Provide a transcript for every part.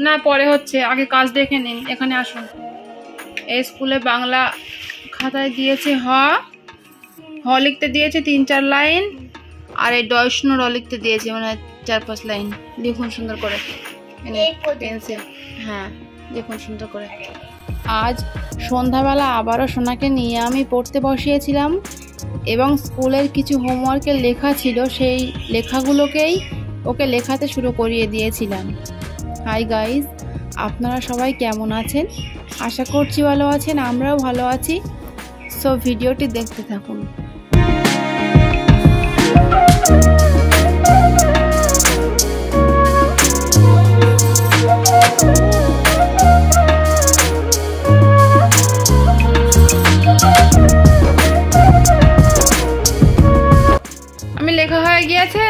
না পরে হচ্ছে, আগে কাজ দেখে নিন। এখানে আসুন। এই স্কুলে বাংলা খাতায় দিয়েছে হ লিখতে দিয়েছে 3-4 লাইন, আর এই ডয়শূন্য র লিখতে দিয়েছে মানে 4-5 লাইন। লিখুন সুন্দর করে, পেন্সিল। হ্যাঁ লিখুন সুন্দর করে। আজ সন্ধ্যাবেলা আবারও সোনাকে নিয়ে আমি পড়তে বসিয়েছিলাম এবং স্কুলের কিছু হোমওয়ার্কের লেখা ছিল, সেই লেখাগুলোকেই ওকে লেখাতে শুরু করিয়ে দিয়েছিলাম। হাই গাইস, আপনারা সবাই কেমন আছেন? আশা করছি ভালো আছেন, আমরাও ভালো আছি। সো ভিডিওটি দেখতে থাকুন। আমি লেখা হয়ে গিয়েছে,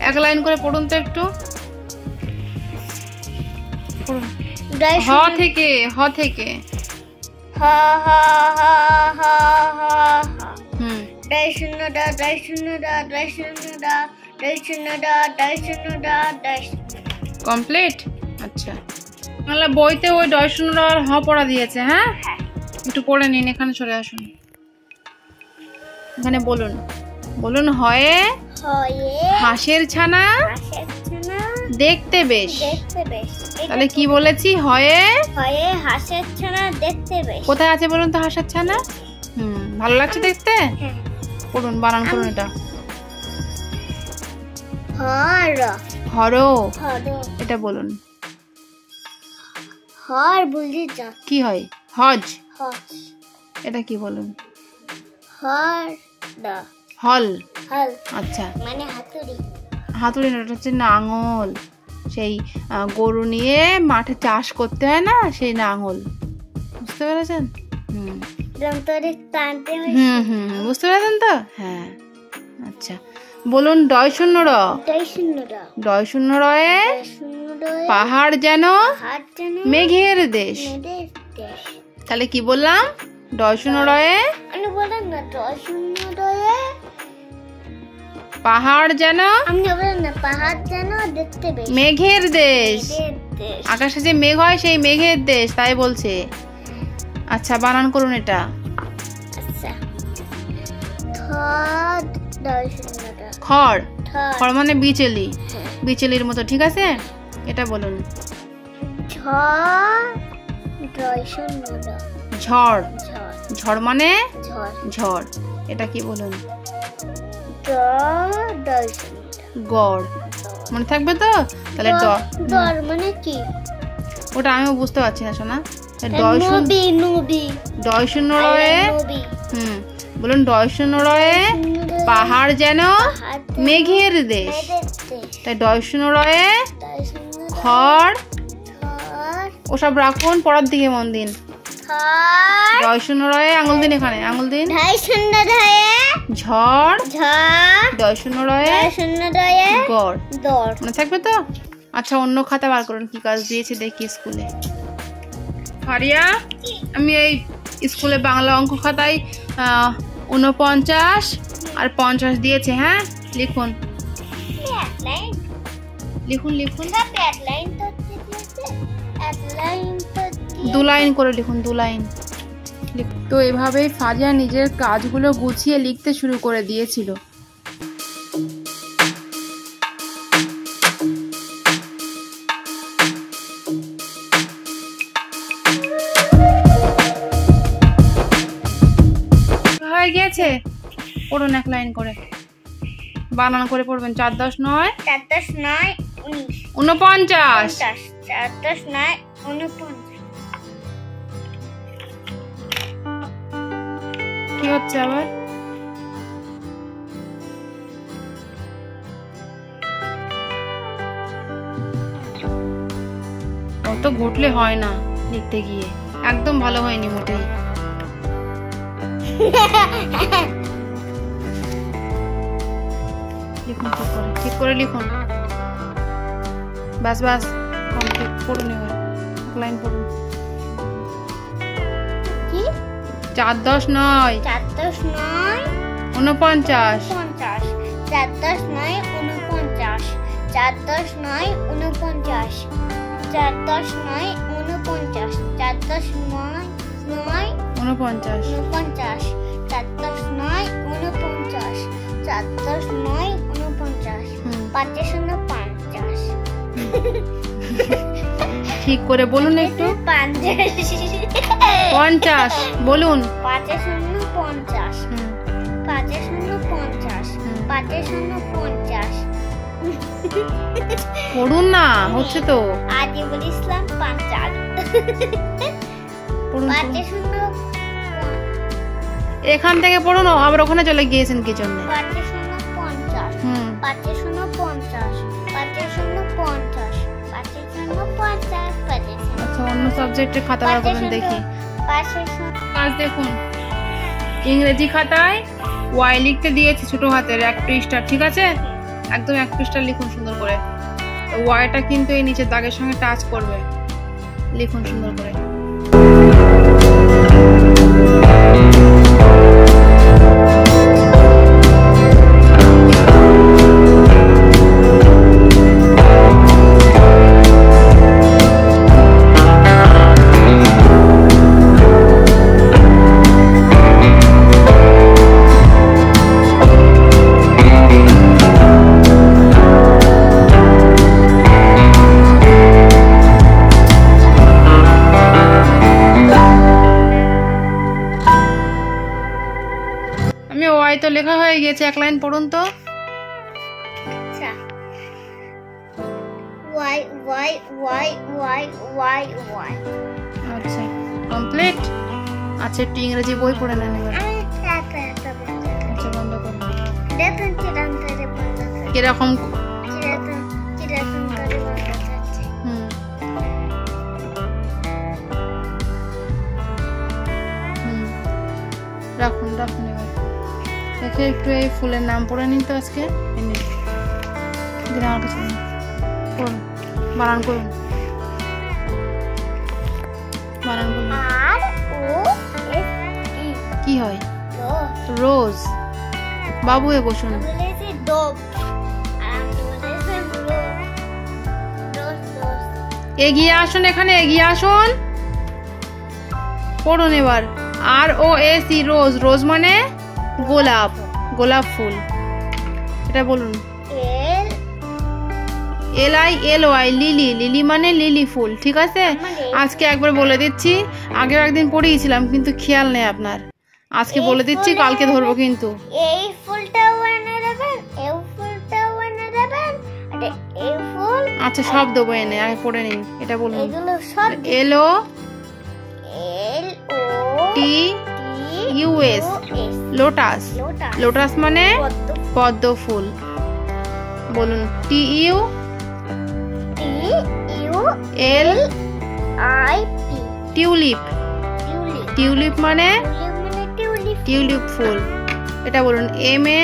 এক লাইন করে পড়ুন তো একটু। হ থেকে কমপ্লিট। আচ্ছা, বাংলা বইতে ওই ডয়শূন্য আর হ পড়া দিয়েছে। হ্যাঁ একটু পড়ে নিন। এখানে চলে আসুন, এখানে বলুন হয়ে হাঁসের ছানা দেখতে বেশ। তাহলে কি বলেছি? হয়ে হাঁসের ছানা দেখতে বেশ। কোথায় আছে বলুন তো হাঁসের ছানা? ভালো লাগছে দেখতে। পড়ুন, বানান করুন এটা। হর, এটা বলুন। হর বুঝলি তো কি হয়? হজ। এটা কি বলুন? হল। আচ্ছা, মানে হাতুড়ি। হাতুড়ি না, এটা হচ্ছে নাঙল। সেই গরু নিয়ে মাঠে চাষ করতে হয় না, সেই নাঙল। বুঝতে পেরেছেন? বুঝতে পেরেছেন তো? হ্যাঁ আচ্ছা, বলুন ডয়শূন্য র। ডয়শূন্য রয়ে পাহাড় যেন মেঘের দেশ। তাহলে কি বললাম? ডয়শূন্য রয়ে পাহাড় যেন মেঘের দেশ। আকাশে যে মেঘ হয় সেই মেঘের দেশ, তাই বলছে। আচ্ছা, বানান করুন এটা। খড়। খড় মানে বিচেলি, বিচেলির মতো। ঠিক আছে, এটা বলুন। ঝড়। ঝড় মানে ঝড়। এটা কি বলুন? গড়। মনে থাকবে তো? তাহলে ডর মানে কি ওটা আমিও বুঝতে পারছি না শোনা। ডয়শূন্য রয়ে বলুন ডয়শূন্য রয়ে পাহাড় যেন মেঘের দেশ। তাই ডয়শূন্য রয়ে খড়, ওসব রাখুন, পড়ার দিকে মন দিন। ডয়শূন্য রয়ে আঙুল দিন, এখানে আঙুল দিন। ঝড়। ডয়শূন্য রয়ে গড়। মনে থাকবে তো? আচ্ছা, অন্য খাতা বার করুন, কি কাজ দিয়েছে দেখি স্কুলে। ফারিয়া, আমি এই স্কুলে বাংলা অঙ্ক খাতায় 49 আর 50 দিয়েছে। হ্যাঁ লিখুন লিখুন লিখুন। 2 লাইন করে লিখুন, 2 লাইন। তো এভাবেই ফারিয়া নিজের কাজগুলো গুছিয়ে লিখতে শুরু করে দিয়েছিল। হয়ে গেছে, পড়ুন 1 লাইন করে, বানান করে পড়বেন। 4 × 10 = 9। 4 × 10 = 9, 49। 4 × 10 = 49। কি হচ্ছে আবার? অত ঘটলে হয় না লিখতে গিয়ে, একদম ভালো হয়নি মোটেই। লিখুন ঠিক করে লিখুন। বাস কমপ্লিট। পড়ুন এবার 1 লাইন পড়ুন। কি? 4 × 10 = 9। 4 × 10 = 9, 49। 4 × 10 = 49। 4 10 9 49 4 10 9 49 4 10 9 9 49 49 4 10 9 49 4 10 9 49 5 0 50 ঠিক করে বলুন একটু। 50 বলুন। 5 0 50 5 0 50 5 0 50 পড়ুন না, হচ্ছে তো। আজিবুল ইসলাম 50 পড়ুন। 5 0 এখান থেকে পড়ুন, আবার ওখানে চলে গিয়েছেন কি জন্য? 5 0 50 5 0 50 5 0 50 5 0 50 আচ্ছা, অন্য সাবজেক্টের খাতা বার করুন দেখি। 5 0 কাজ দেখুন, ইংরেজি খাতায় ওয়াই লিখতে দিয়েছি ছোট হাতের 1 পৃষ্ঠা, ঠিক আছে? একদম 1 পৃষ্ঠা লিখুন সুন্দর করে। ওয়াইটা কিন্তু এই নিচের দাগের সঙ্গে টাচ করবে, লিখুন সুন্দর করে। তো লেখা হয়ে গেছে, 1 লাইন পড়ুন তো। আচ্ছা, y y y y y y আচ্ছা, কমপ্লিট। আচ্ছা, একটু ইংরেজি বই পড়ে নেন এবার। আমি এটা আচ্ছা, বন্ধ করুন। দেখুন চিরান্তরে বন্ধ আছে, কিরকম? চিরান্তরে বন্ধ আছে। রাখুন রাখুন। এবার দেখে একটু এই ফুলের নাম পড়ে নিন তো আজকে। আমার কাছে পড়ুন, বানান করুন, বানান করুন। আর ও এস ই কি হয়? রোজ। বাবু এ বসুন। বলেছি ডব, আর বলেছি রোজ রোজ। এগিয়ে আসুন, এখানে এগিয়ে আসুন, পড়ুন এবার। আর ও এস ই, রোজ। রোজ মানে গোলাপ, গোলাপ ফুল। এটা বলুন। L I L Y, lily. Lily মানে লিলি ফুল, ঠিক আছে? আজকে একবার বলে দিচ্ছি, আগেও একদিন পড়িয়েছিলাম কিন্তু খেয়াল নেই আপনার। আজকে বলে দিচ্ছি, কালকে ধরবো কিন্তু। এই ফুলটাও এনে দেবেন, এই ফুলটাও এনে দেবেন, আর এই ফুল। আচ্ছা, সব দেবো এনে, আগে পড়ে নিন। এটা বলুন। এগুলো সব L O T U S, lotus. Lotus মানে পদ্ম ফুল। বলুন। T U L I P, tulip. Tulip মানে টিউলিপ ফুল। এটা বলুন। এম এ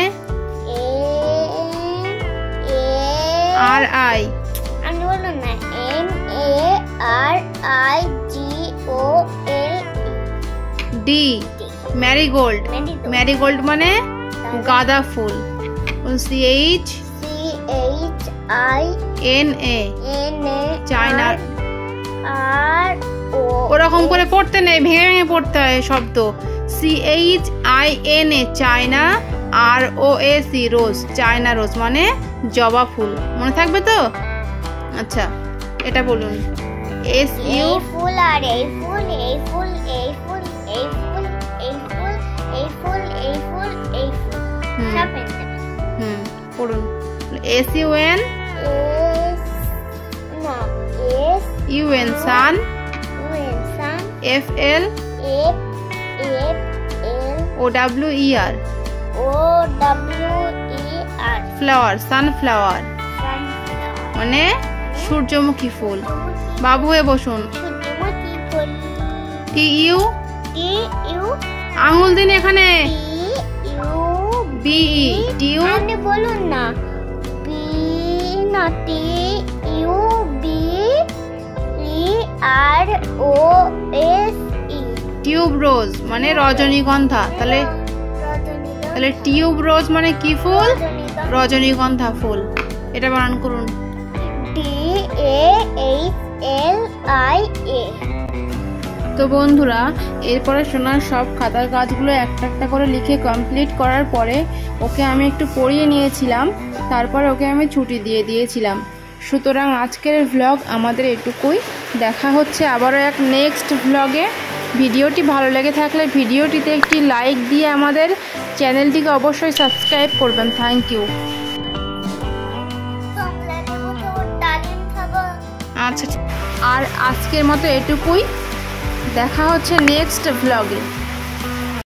আর আই, আমি বললাম না, M A R I G O L D, marigold. Marigold মানে গাঁদা ফুল। C H I N A, China. আর ও ওরকম করে পড়তে নেই, ভেঙে ভেঙে পড়তে হয় শব্দ। C H I N A, China. আর O S E, rose. China rose মানে জবা ফুল। মনে থাকবে তো? আচ্ছা, এটা বলুন। এস ইউ, ফুল। আর এই ফুল, এই ফুল, এই ফুল, এই ফুল, এই ফুল, এই ফুল, এই ফুল, এই ফুল, সব পেতে। পড়ুন। এস ইউ এন, এস না, S U N, sun. U N, sun. F L, F F L, O W E R, O W E R, flower. Sunflower মানে সূর্যমুখী ফুল। বাবু এ বসুন। সূর্যমুখী ফুল। টি ইউ, টি ইউ, আঙুল দিন এখানে। টি ইউ বি ই, টিউ। আপনি বলুন না। বি না, T U B E R ও এস ই, টিউব রোজ মানে রজনীগন্ধা। তাহলে টিউব রোজ মানে কি ফুল? রজনীগন্ধা ফুল। এটা বানান করুন। DAHLIA। তো বন্ধুরা, এরপরে সোনার সব খাতার কাজগুলো একটা একটা করে লিখে কমপ্লিট করার পরে ওকে আমি একটু পড়িয়ে নিয়েছিলাম, তারপর ওকে আমি ছুটি দিয়ে দিয়েছিলাম। সুতরাং আজকের ভ্লগ আমাদের এটুকুই। দেখা হচ্ছে আবারও এক নেক্সট ভ্লগে। ভিডিওটি ভালো লেগে থাকলে ভিডিওটিতে একটি লাইক দিয়ে আমাদের চ্যানেলটিকে অবশ্যই সাবস্ক্রাইব করবেন। Thank you. আচ্ছা, আর আজকের মতো এটুকুই। দেখা হচ্ছে নেক্সট ভ্লগে।